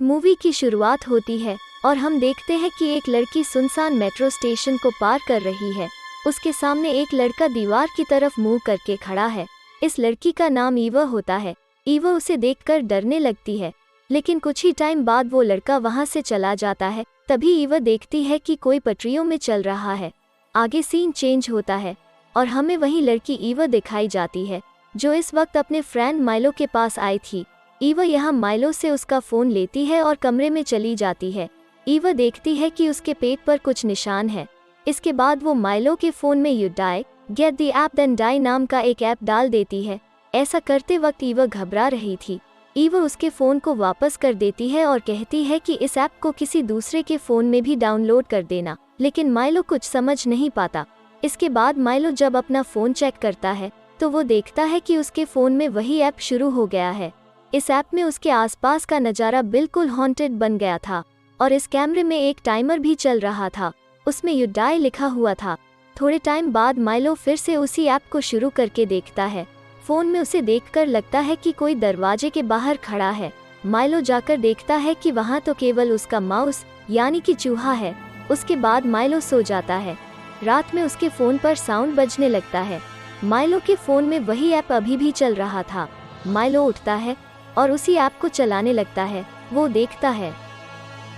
Movie की शुरुआत होती है और हम देखते हैं कि एक लड़की सुनसान मेट्रो स्टेशन को पार कर रही है। उसके सामने एक लड़का दीवार की तरफ मुंह करके खड़ा है। इस लड़की का नाम ईवा होता है। ईवा उसे देखकर डरने लगती है, लेकिन कुछ ही टाइम बाद वो लड़का वहां से चला जाता है। तभी ईवा देखती है कि कोई पटरियों में चल रहा है। आगे सीन चेंज होता है और हमें वही लड़की ईवा दिखाई जाती है, जो इस वक्त अपने फ्रेंड माइलो के पास आई थी। ईवा यहाँ माइलो से उसका फ़ोन लेती है और कमरे में चली जाती है। ईवा देखती है कि उसके पेट पर कुछ निशान है। इसके बाद वो माइलो के फ़ोन में you die get the app then die नाम का एक ऐप डाल देती है। ऐसा करते वक्त ईवा घबरा रही थी। ईवा उसके फ़ोन को वापस कर देती है और कहती है कि इस ऐप को किसी दूसरे के फ़ोन में भी डाउनलोड कर देना, लेकिन माइलो कुछ समझ नहीं पाता। इसके बाद माइलो जब अपना फ़ोन चेक करता है तो वो देखता है कि उसके फ़ोन में वही ऐप शुरू हो गया है। इस ऐप में उसके आसपास का नज़ारा बिल्कुल हॉन्टेड बन गया था और इस कैमरे में एक टाइमर भी चल रहा था। उसमें यू डाई लिखा हुआ था। थोड़े टाइम बाद माइलो फिर से उसी ऐप को शुरू करके देखता है। फ़ोन में उसे देखकर लगता है कि कोई दरवाजे के बाहर खड़ा है। माइलो जाकर देखता है कि वहाँ तो केवल उसका माउस यानी कि चूहा है। उसके बाद माइलो सो जाता है। रात में उसके फ़ोन पर साउंड बजने लगता है। माइलो के फ़ोन में वही ऐप अभी भी चल रहा था। माइलो उठता है और उसी ऐप को चलाने लगता है। वो देखता है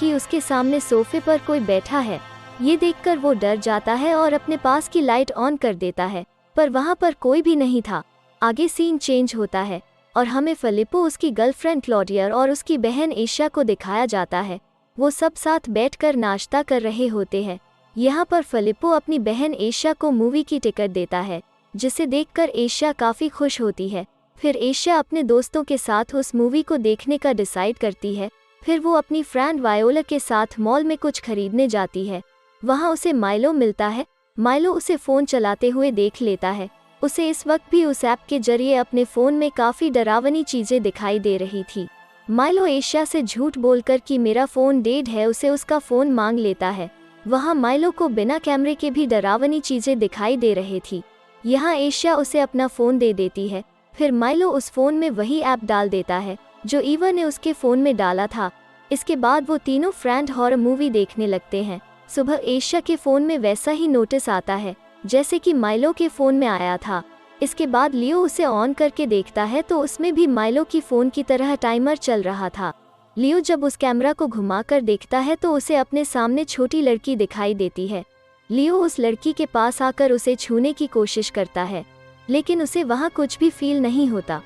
कि उसके सामने सोफे पर कोई बैठा है। ये देखकर वो डर जाता है और अपने पास की लाइट ऑन कर देता है, पर वहाँ पर कोई भी नहीं था। आगे सीन चेंज होता है और हमें फिलिप्पो, उसकी गर्लफ्रेंड क्लॉडियर और उसकी बहन एशिया को दिखाया जाता है। वो सब साथ बैठकर नाश्ता कर रहे होते हैं। यहाँ पर फिलिप्पो अपनी बहन एशिया को मूवी की टिकट देता है, जिसे देखकर एशिया काफ़ी खुश होती है। फिर एशिया अपने दोस्तों के साथ उस मूवी को देखने का डिसाइड करती है। फिर वो अपनी फ्रेंड वायोला के साथ मॉल में कुछ खरीदने जाती है। वहाँ उसे माइलो मिलता है। माइलो उसे फ़ोन चलाते हुए देख लेता है। उसे इस वक्त भी उस ऐप के जरिए अपने फ़ोन में काफ़ी डरावनी चीज़ें दिखाई दे रही थी। माइलो एशिया से झूठ बोलकर कि मेरा फ़ोन डेड है, उसे उसका फ़ोन मांग लेता है। वहाँ माइलो को बिना कैमरे के भी डरावनी चीज़ें दिखाई दे रही थी। यहाँ एशिया उसे अपना फ़ोन दे देती है। फिर माइलो उस फ़ोन में वही ऐप डाल देता है जो ईवा ने उसके फ़ोन में डाला था। इसके बाद वो तीनों फ्रेंड हॉरर मूवी देखने लगते हैं। सुबह एशिया के फ़ोन में वैसा ही नोटिस आता है जैसे कि माइलो के फ़ोन में आया था। इसके बाद लियो उसे ऑन करके देखता है तो उसमें भी माइलो की फ़ोन की तरह टाइमर चल रहा था। लियो जब उस कैमरा को घुमाकर देखता है तो उसे अपने सामने छोटी लड़की दिखाई देती है। लियो उस लड़की के पास आकर उसे छूने की कोशिश करता है, लेकिन उसे वहाँ कुछ भी फील नहीं होता।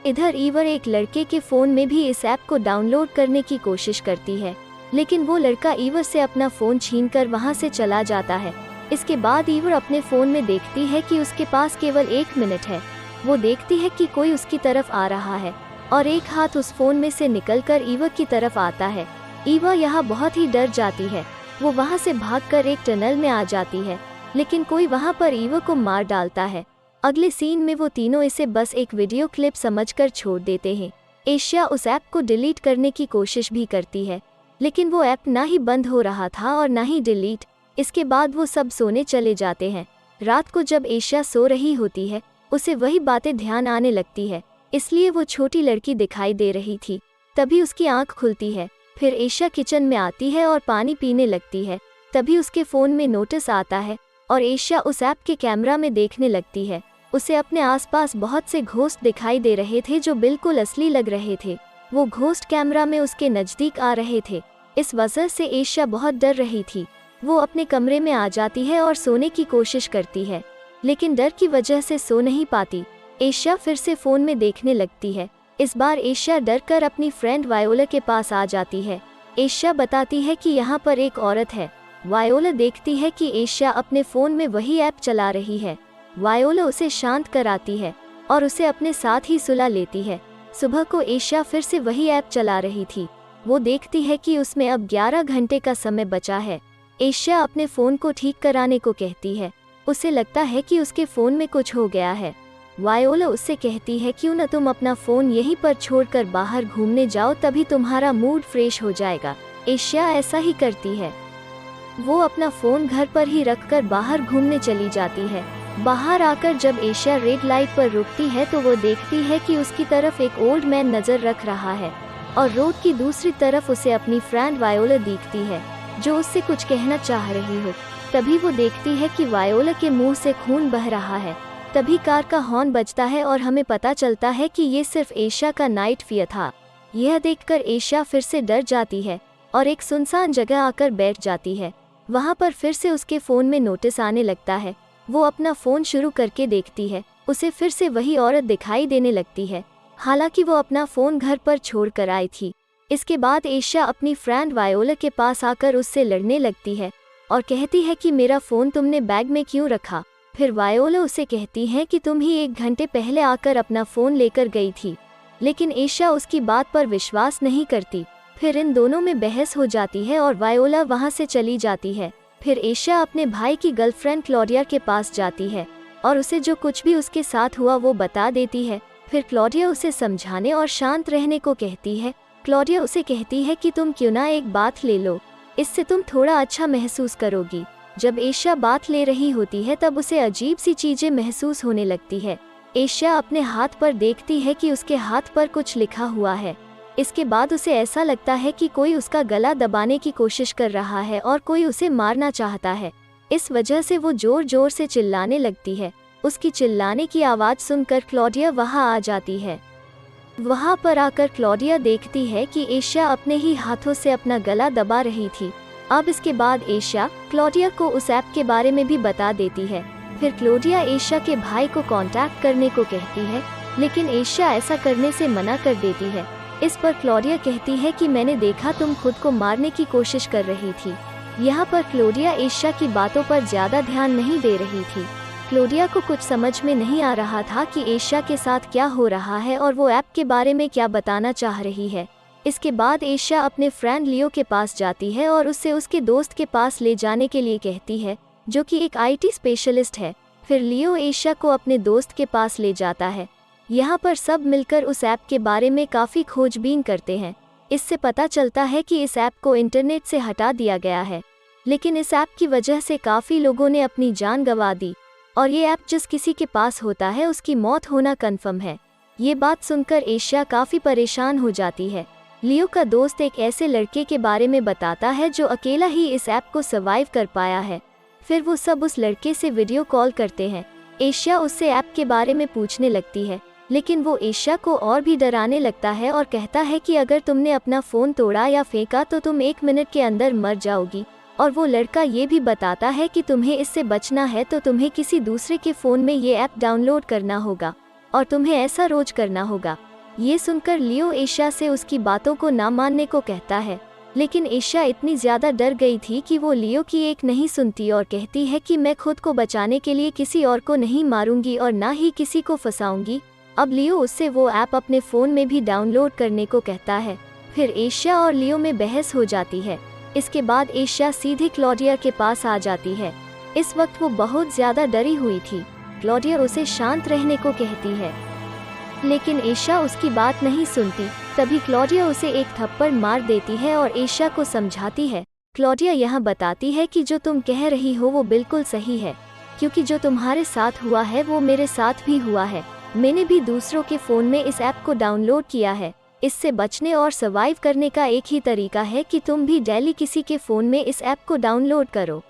इधर ईवा एक लड़के के फ़ोन में भी इस ऐप को डाउनलोड करने की कोशिश करती है, लेकिन वो लड़का ईवा से अपना फ़ोन छीनकर वहाँ से चला जाता है। इसके बाद ईवा अपने फ़ोन में देखती है कि उसके पास केवल 1 मिनट है। वो देखती है कि कोई उसकी तरफ आ रहा है और एक हाथ उस फ़ोन में से निकलकर ईवा की तरफ आता है। ईवा यहाँ बहुत ही डर जाती है। वो वहाँ से भागकर एक टनल में आ जाती है, लेकिन कोई वहाँ पर ईवा को मार डालता है। अगले सीन में वो तीनों इसे बस एक वीडियो क्लिप समझकर छोड़ देते हैं। एशिया उस ऐप को डिलीट करने की कोशिश भी करती है, लेकिन वो ऐप ना ही बंद हो रहा था और ना ही डिलीट। इसके बाद वो सब सोने चले जाते हैं। रात को जब एशिया सो रही होती है, उसे वही बातें ध्यान आने लगती है, इसलिए वो छोटी लड़की दिखाई दे रही थी। तभी उसकी आंख खुलती है। फिर एशिया किचन में आती है और पानी पीने लगती है। तभी उसके फ़ोन में नोटिस आता है और एशिया उस ऐप के कैमरा में देखने लगती है। उसे अपने आसपास बहुत से घोस्ट दिखाई दे रहे थे जो बिल्कुल असली लग रहे थे। वो घोस्ट कैमरा में उसके नज़दीक आ रहे थे। इस वजह से एशिया बहुत डर रही थी। वो अपने कमरे में आ जाती है और सोने की कोशिश करती है, लेकिन डर की वजह से सो नहीं पाती। एशिया फिर से फ़ोन में देखने लगती है। इस बार एशिया डरकर अपनी फ्रेंड वायोला के पास आ जाती है। एशिया बताती है कि यहाँ पर एक औरत है। वायोला देखती है कि एशिया अपने फ़ोन में वही ऐप चला रही है। वायोला उसे शांत कराती है और उसे अपने साथ ही सुला लेती है। सुबह को एशिया फिर से वही ऐप चला रही थी। वो देखती है कि उसमें अब 11 घंटे का समय बचा है। एशिया अपने फ़ोन को ठीक कराने को कहती है। उसे लगता है कि उसके फ़ोन में कुछ हो गया है। वायोला उससे कहती है क्यों न तुम अपना फ़ोन यहीं पर छोड़कर बाहर घूमने जाओ, तभी तुम्हारा मूड फ्रेश हो जाएगा। एशिया ऐसा ही करती है। वो अपना फ़ोन घर पर ही रखकर बाहर घूमने चली जाती है। बाहर आकर जब एशिया रेड लाइट पर रुकती है तो वो देखती है कि उसकी तरफ एक ओल्ड मैन नज़र रख रहा है। और रोड की दूसरी तरफ उसे अपनी फ्रेंड वायोला दिखती है जो उससे कुछ कहना चाह रही हो। तभी वो देखती है कि वायोला के मुंह से खून बह रहा है। तभी कार का हॉर्न बजता है और हमें पता चलता है कि ये सिर्फ एशिया का नाइट फियर था। यह देखकर एशिया फिर से डर जाती है और एक सुनसान जगह आकर बैठ जाती है। वहाँ पर फिर से उसके फ़ोन में नोटिस आने लगता है। वो अपना फ़ोन शुरू करके देखती है, उसे फिर से वही औरत दिखाई देने लगती है, हालांकि वो अपना फ़ोन घर पर छोड़ कर आई थी। इसके बाद एशिया अपनी फ्रेंड वायोला के पास आकर उससे लड़ने लगती है और कहती है कि मेरा फ़ोन तुमने बैग में क्यों रखा। फिर वायोला उसे कहती है कि तुम ही 1 घंटे पहले आकर अपना फ़ोन लेकर गई थी, लेकिन एशिया उसकी बात पर विश्वास नहीं करती। फिर इन दोनों में बहस हो जाती है और वायोला वहाँ से चली जाती है। फिर एशिया अपने भाई की गर्लफ्रेंड क्लॉडिया के पास जाती है और उसे जो कुछ भी उसके साथ हुआ वो बता देती है। फिर क्लॉडिया उसे समझाने और शांत रहने को कहती है। क्लॉडिया उसे कहती है कि तुम क्यों ना एक बात ले लो, इससे तुम थोड़ा अच्छा महसूस करोगी। जब एशिया बात ले रही होती है तब उसे अजीब सी चीजें महसूस होने लगती है। एशिया अपने हाथ पर देखती है कि उसके हाथ पर कुछ लिखा हुआ है। इसके बाद उसे ऐसा लगता है कि कोई उसका गला दबाने की कोशिश कर रहा है और कोई उसे मारना चाहता है। इस वजह से वो जोर जोर से चिल्लाने लगती है। उसकी चिल्लाने की आवाज़ सुनकर क्लॉडिया वहाँ आ जाती है। वहाँ पर आकर क्लॉडिया देखती है कि एशिया अपने ही हाथों से अपना गला दबा रही थी। अब इसके बाद एशिया क्लॉडिया को उस ऐप के बारे में भी बता देती है। फिर क्लॉडिया एशिया के भाई को कांटेक्ट करने को कहती है, लेकिन एशिया ऐसा करने से मना कर देती है। इस पर क्लॉडिया कहती है कि मैंने देखा तुम खुद को मारने की कोशिश कर रही थी। यहाँ पर क्लॉडिया एशिया की बातों पर ज़्यादा ध्यान नहीं दे रही थी। क्लॉडिया को कुछ समझ में नहीं आ रहा था कि एशिया के साथ क्या हो रहा है और वो ऐप के बारे में क्या बताना चाह रही है। इसके बाद एशिया अपने फ्रेंड लियो के पास जाती है और उससे उसके दोस्त के पास ले जाने के लिए कहती है, जो कि एक IT स्पेशलिस्ट है। फिर लियो एशिया को अपने दोस्त के पास ले जाता है। यहाँ पर सब मिलकर उस ऐप के बारे में काफ़ी खोजबीन करते हैं। इससे पता चलता है कि इस ऐप को इंटरनेट से हटा दिया गया है, लेकिन इस ऐप की वजह से काफ़ी लोगों ने अपनी जान गंवा दी और ये ऐप जिस किसी के पास होता है उसकी मौत होना कन्फर्म है। ये बात सुनकर एशिया काफ़ी परेशान हो जाती है। लियो का दोस्त एक ऐसे लड़के के बारे में बताता है जो अकेला ही इस ऐप को सर्वाइव कर पाया है। फिर वो सब उस लड़के से वीडियो कॉल करते हैं। एशिया उससे ऐप के बारे में पूछने लगती है, लेकिन वो एशिया को और भी डराने लगता है और कहता है कि अगर तुमने अपना फ़ोन तोड़ा या फेंका तो तुम 1 मिनट के अंदर मर जाओगी। और वो लड़का ये भी बताता है कि तुम्हें इससे बचना है तो तुम्हें किसी दूसरे के फ़ोन में ये ऐप डाउनलोड करना होगा और तुम्हें ऐसा रोज करना होगा। ये सुनकर लियो एशिया से उसकी बातों को ना मानने को कहता है, लेकिन एशिया इतनी ज़्यादा डर गई थी कि वो लियो की एक नहीं सुनती और कहती है कि मैं खुद को बचाने के लिए किसी और को नहीं मारूंगी और ना ही किसी को फंसाऊंगी। अब लियो उससे वो ऐप अपने फ़ोन में भी डाउनलोड करने को कहता है। फिर एशिया और लियो में बहस हो जाती है। इसके बाद एशिया सीधे क्लॉडिया के पास आ जाती है। इस वक्त वो बहुत ज़्यादा डरी हुई थी। क्लॉडिया उसे शांत रहने को कहती है, लेकिन एशिया उसकी बात नहीं सुनती। तभी क्लॉडिया उसे एक थप्पड़ मार देती है और एशिया को समझाती है। क्लॉडिया यहाँ बताती है कि जो तुम कह रही हो वो बिल्कुल सही है, क्योंकि जो तुम्हारे साथ हुआ है वो मेरे साथ भी हुआ है। मैंने भी दूसरों के फ़ोन में इस ऐप को डाउनलोड किया है। इससे बचने और सर्वाइव करने का एक ही तरीका है कि तुम भी डेली किसी के फ़ोन में इस ऐप को डाउनलोड करो।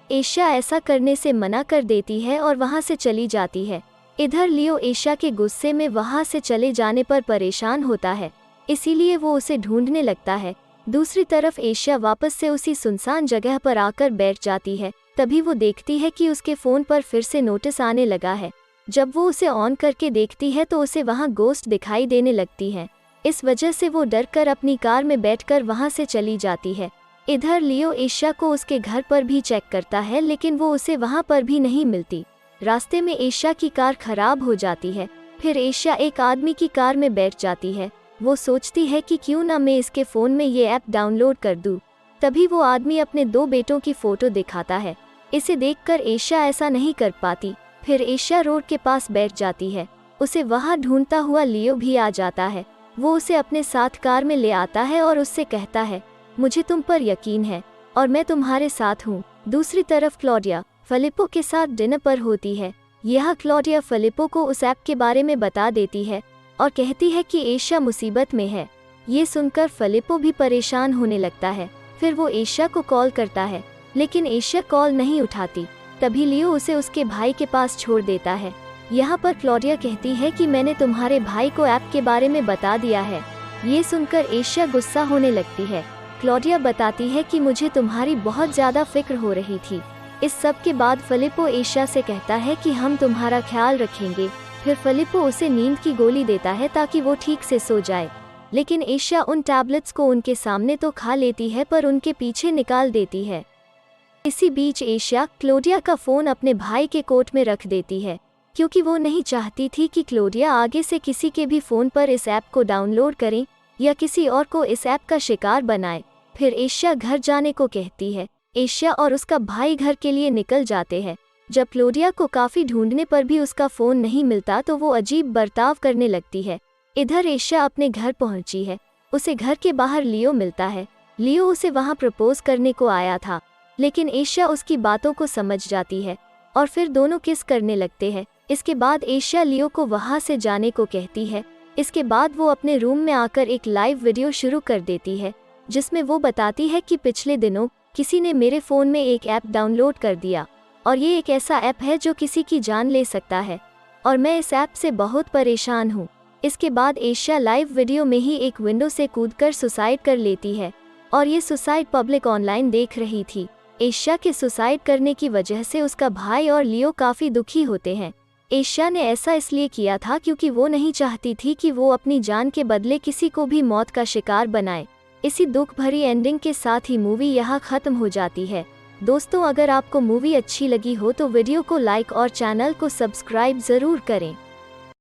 एशिया ऐसा करने से मना कर देती है और वहाँ से चली जाती है। इधर लियो एशिया के गुस्से में वहाँ से चले जाने पर परेशान होता है, इसीलिए वो उसे ढूंढने लगता है। दूसरी तरफ एशिया वापस से उसी सुनसान जगह पर आकर बैठ जाती है। तभी वो देखती है कि उसके फ़ोन पर फिर से नोटिस आने लगा है। जब वो उसे ऑन करके देखती है तो उसे वहाँ गोस्ट दिखाई देने लगती है। इस वजह से वो डरकर अपनी कार में बैठकर वहाँ से चली जाती है। इधर लियो एशिया को उसके घर पर भी चेक करता है, लेकिन वो उसे वहाँ पर भी नहीं मिलती। रास्ते में एशिया की कार खराब हो जाती है। फिर एशिया एक आदमी की कार में बैठ जाती है। वो सोचती है कि क्यों ना मैं इसके फ़ोन में ये ऐप डाउनलोड कर दूँ। तभी वो आदमी अपने 2 बेटों की फ़ोटो दिखाता है। इसे देखकर एशिया ऐसा नहीं कर पाती। फिर एशिया रोड के पास बैठ जाती है। उसे वहाँ ढूंढता हुआ लियो भी आ जाता है। वो उसे अपने साथ कार में ले आता है और उससे कहता है, मुझे तुम पर यकीन है और मैं तुम्हारे साथ हूँ। दूसरी तरफ क्लॉडिया फिलिप्पो के साथ डिनर पर होती है। यह क्लॉडिया फिलिप्पो को उस ऐप के बारे में बता देती है और कहती है कि एशिया मुसीबत में है। ये सुनकर फिलिप्पो भी परेशान होने लगता है। फिर वो एशिया को कॉल करता है, लेकिन एशिया कॉल नहीं उठाती। तभी लियो उसे उसके भाई के पास छोड़ देता है। यहाँ पर क्लॉडिया कहती है कि मैंने तुम्हारे भाई को ऐप के बारे में बता दिया है। ये सुनकर एशिया गुस्सा होने लगती है। क्लॉडिया बताती है कि मुझे तुम्हारी बहुत ज़्यादा फिक्र हो रही थी। इस सब के बाद फिलिप्पो एशिया से कहता है कि हम तुम्हारा ख्याल रखेंगे। फिर फिलिप्पो उसे नींद की गोली देता है ताकि वो ठीक से सो जाए, लेकिन एशिया उन टैबलेट्स को उनके सामने तो खा लेती है पर उनके पीछे निकाल देती है। इसी बीच एशिया क्लॉडिया का फ़ोन अपने भाई के कोट में रख देती है, क्योंकि वो नहीं चाहती थी कि क्लॉडिया आगे से किसी के भी फ़ोन पर इस ऐप को डाउनलोड करें या किसी और को इस ऐप का शिकार बनाए। फिर एशिया घर जाने को कहती है। एशिया और उसका भाई घर के लिए निकल जाते हैं। जब क्लॉडिया को काफ़ी ढूंढने पर भी उसका फ़ोन नहीं मिलता तो वो अजीब बर्ताव करने लगती है। इधर एशिया अपने घर पहुंची है। उसे घर के बाहर लियो मिलता है। लियो उसे वहां प्रपोज करने को आया था, लेकिन एशिया उसकी बातों को समझ जाती है और फिर दोनों किस करने लगते हैं। इसके बाद एशिया लियो को वहां से जाने को कहती है। इसके बाद वो अपने रूम में आकर एक लाइव वीडियो शुरू कर देती है, जिसमें वो बताती है कि पिछले दिनों किसी ने मेरे फ़ोन में एक ऐप डाउनलोड कर दिया और ये एक ऐसा ऐप है जो किसी की जान ले सकता है और मैं इस ऐप से बहुत परेशान हूँ। इसके बाद एशिया लाइव वीडियो में ही एक विंडो से कूदकर सुसाइड कर लेती है और ये सुसाइड पब्लिक ऑनलाइन देख रही थी। एशिया के सुसाइड करने की वजह से उसका भाई और लियो काफ़ी दुखी होते हैं। एशिया ने ऐसा इसलिए किया था क्योंकि वो नहीं चाहती थी कि वो अपनी जान के बदले किसी को भी मौत का शिकार बनाए। इसी दुख भरी एंडिंग के साथ ही मूवी यहाँ ख़त्म हो जाती है। दोस्तों, अगर आपको मूवी अच्छी लगी हो तो वीडियो को लाइक और चैनल को सब्सक्राइब ज़रूर करें।